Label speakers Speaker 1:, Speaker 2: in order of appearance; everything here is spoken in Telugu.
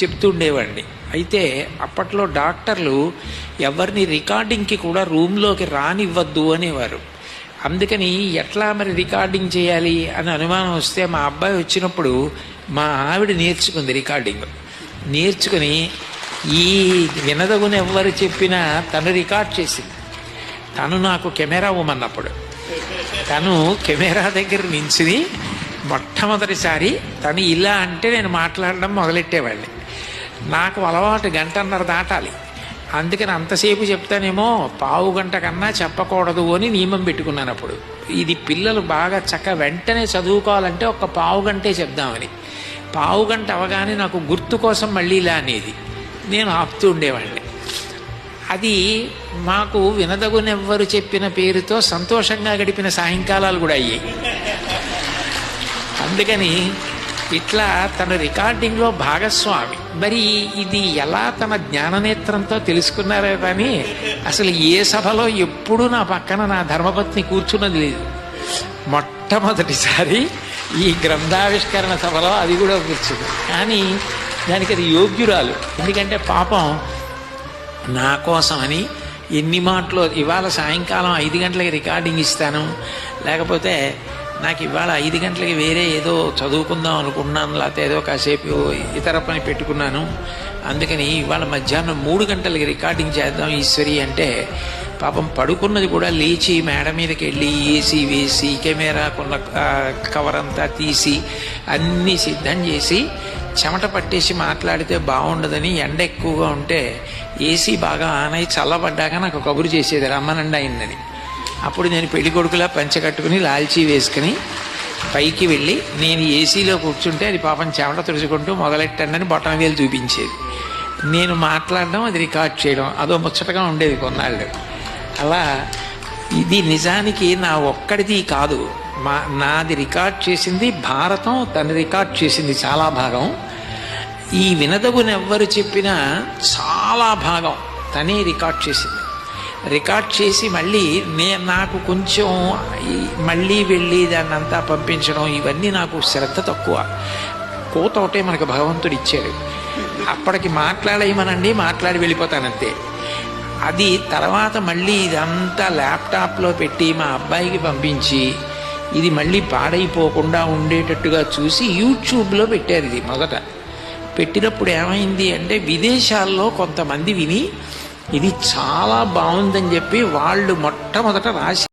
Speaker 1: చెప్తుండేవాడిని. అయితే అప్పట్లో డాక్టర్లు ఎవరిని రికార్డింగ్కి కూడా రూమ్లోకి రానివ్వద్దు అనేవారు. అందుకని ఎట్లా మరి రికార్డింగ్ చేయాలి అని అనుమానం వస్తే మా అబ్బాయి వచ్చినప్పుడు మా ఆవిడ నేర్చుకుంది రికార్డింగ్. నేర్చుకుని ఈ వినదగున ఎవ్వరు చెప్పినా తను రికార్డ్ చేసింది. తను నాకు కెమెరా ఇవ్వమన్నప్పుడు తను కెమెరా దగ్గర నించుని మొట్టమొదటిసారి తను ఇలా అంటే నేను మాట్లాడడం మొదలెట్టేవాడిని. నాకు అలవాటు 1.5 గంట దాటాలి. అందుకని అంతసేపు చెప్తానేమో 1/2 గంట కన్నా చెప్పకూడదు అని నియమం పెట్టుకున్నాను. అప్పుడు ఇది పిల్లలు బాగా వెంటనే చదువుకోవాలంటే 1/4 గంటే చెప్దామని. 1/4 గంట అవగానే నాకు గుర్తు కోసం మళ్ళీ ఇలా అనేది నేను ఆపుతూ ఉండేవాడిని. అది మాకు వినదగునెవ్వరు చెప్పిన పేరుతో సంతోషంగా గడిపిన సాయంకాలాలు కూడా అయ్యాయి. అందుకని ఇట్లా తన రికార్డింగ్లో భాగస్వామి. మరి ఇది ఎలా తన జ్ఞాననేత్రంతో తెలుసుకున్నారో కానీ అసలు ఏ సభలో ఎప్పుడూ నా పక్కన నా ధర్మపత్ని కూర్చున్నది లేదు. మొట్టమొదటిసారి ఈ గ్రంథావిష్కరణ సభలో అది కూడా కూర్చుంది. కానీ దానికి అది యోగ్యురాలు. ఎందుకంటే పాపం నా కోసమని ఎన్ని మాటలు ఇవాళ సాయంకాలం 5 గంటలకి రికార్డింగ్ ఇస్తాను, లేకపోతే నాకు ఇవాళ 5 గంటలకి వేరే ఏదో చదువుకుందాం అనుకున్నాను, లేకపోతే ఏదో కాసేపు ఇతర పని పెట్టుకున్నాను, అందుకని ఇవాళ మధ్యాహ్నం 3 గంటలకి రికార్డింగ్ చేద్దాం ఈశ్వరి అంటే పాపం పడుకున్నది కూడా లేచి మేడ మీదకి వెళ్ళి ఏసీ వేసి కెమెరాకున్న కవర్ అంతా తీసి అన్నీ సిద్ధం చేసి చెమట పట్టేసి మాట్లాడితే బాగుండదని ఎండ ఎక్కువగా ఉంటే ఏసీ బాగా ఆన్ అయి చల్లబడ్డాక నాకు కబురు చేసేది రమ్మనండి అయిందని. అప్పుడు నేను పెళ్లి కొడుకులా పంచకట్టుకుని లాల్చీ వేసుకుని పైకి వెళ్ళి నేను ఏసీలో కూర్చుంటే అది పాపం చెమట తుడుచుకుంటూ మొదలెట్టండి అని బొటన వేలు చూపించేది. నేను మాట్లాడడం అది రికార్డ్ చేయడం అదో ముచ్చటగా ఉండేది కొన్నాళ్ళు. అలా ఇది నిజానికి నా ఒక్కడిది కాదు, నాది రికార్డ్ చేసింది భారతం, తను రికార్డ్ చేసింది చాలా భాగం. ఈ వినదగునెవ్వరు చెప్పినా చాలా భాగం తనే రికార్డ్ చేసింది. రికార్డ్ చేసి మళ్ళీ నాకు కొంచెం మళ్ళీ వెళ్ళి దాన్ని అంతా పంపించడం ఇవన్నీ నాకు శ్రద్ధ తక్కువ. కోత ఒకటే మనకు భగవంతుడు ఇచ్చాడు. అప్పటికి మాట్లాడేయమనండి మాట్లాడి వెళ్ళిపోతానంతే. అది తర్వాత మళ్ళీ ఇదంతా ల్యాప్టాప్లో పెట్టి మా అబ్బాయికి పంపించి ఇది మళ్ళీ పాడైపోకుండా ఉండేటట్టుగా చూసి యూట్యూబ్లో పెట్టారు. ఇది మొదట పెట్టినప్పుడు ఏమైంది అంటే విదేశాల్లో కొంతమంది విని ఇది చాలా బాగుందని చెప్పి వాళ్ళు మొట్టమొదట రాసి